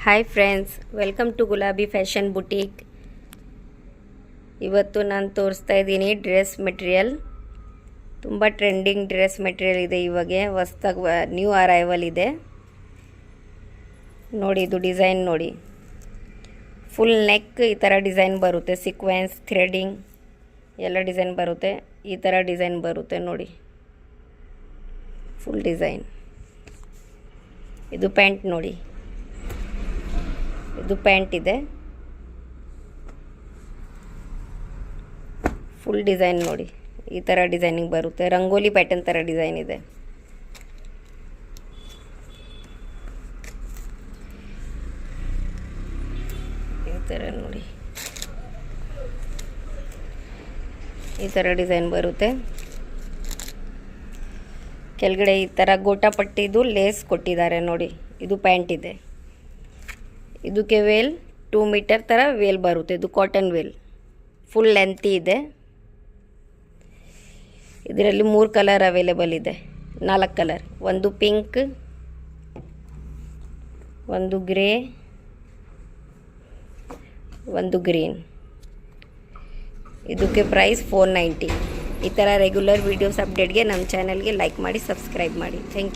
Hi friends, welcome to ಗುಲಾಬಿ fashion boutique. ಇವತ್ತು ನಾನು ತೋರಿಸ್ತಾ ಇದ್ದೀನಿ ಡ್ರೆಸ್ ಮೆಟೀರಿಯಲ್. ತುಂಬ ಟ್ರೆಂಡಿಂಗ್ ಡ್ರೆಸ್ ಮೆಟೀರಿಯಲ್ ಇದೆ. ಇವಾಗೆ ಹೊಸ್ದಾಗಿ ನ್ಯೂ ಅರೈವಲ್ ಇದೆ ನೋಡಿ. ಇದು ಡಿಸೈನ್ ನೋಡಿ, ಫುಲ್ ನೆಕ್ ಈ ಥರ ಡಿಸೈನ್ ಬರುತ್ತೆ. ಸೀಕ್ವೆನ್ಸ್ ಥ್ರೆಡಿಂಗ್ ಎಲ್ಲ ಡಿಸೈನ್ ಬರುತ್ತೆ. ಈ ಥರ ಡಿಸೈನ್ ಬರುತ್ತೆ ನೋಡಿ, ಫುಲ್ ಡಿಸೈನ್. ಇದು ಪ್ಯಾಂಟ್ ನೋಡಿ, ಇದು ಪ್ಯಾಂಟ್ ಇದೆ. ಫುಲ್ ಡಿಸೈನ್ ನೋಡಿ, ಈ ಥರ ಡಿಸೈನಿಂಗ್ ಬರುತ್ತೆ. ರಂಗೋಲಿ ಪ್ಯಾಟರ್ನ್ ಥರ ಡಿಸೈನ್ ಇದೆ. ಈ ಥರ ನೋಡಿ, ಈ ಥರ ಡಿಸೈನ್ ಬರುತ್ತೆ. ಕೆಳಗಡೆ ಈ ಥರ ಗೋಟಾಪಟ್ಟಿದು ಲೇಸ್ ಕೊಟ್ಟಿದ್ದಾರೆ ನೋಡಿ. ಇದು ಪ್ಯಾಂಟ್ ಇದೆ. ಇದಕ್ಕೆ ವೇಲ್ 2 ಮೀಟರ್ ಥರ ವೇಲ್ ಬರುತ್ತೆ. ಇದು ಕಾಟನ್ ವೇಲ್, ಫುಲ್ ಲೆಂತಿ ಇದೆ. ಇದರಲ್ಲಿ 3 ಕಲರ್ ಅವೈಲೇಬಲ್ ಇದೆ, 4 ಕಲರ್. ಒಂದು ಪಿಂಕ್, ಒಂದು ಗ್ರೇ, ಒಂದು ಗ್ರೀನ್. ಇದಕ್ಕೆ ಪ್ರೈಸ್ 490. ಈ ಥರ ರೆಗ್ಯುಲರ್ ವೀಡಿಯೋಸ್ ಅಪ್ಡೇಟ್ಗೆ ನಮ್ಮ ಚಾನಲ್ಗೆ ಲೈಕ್ ಮಾಡಿ, ಸಬ್ಸ್ಕ್ರೈಬ್ ಮಾಡಿ. Thank you.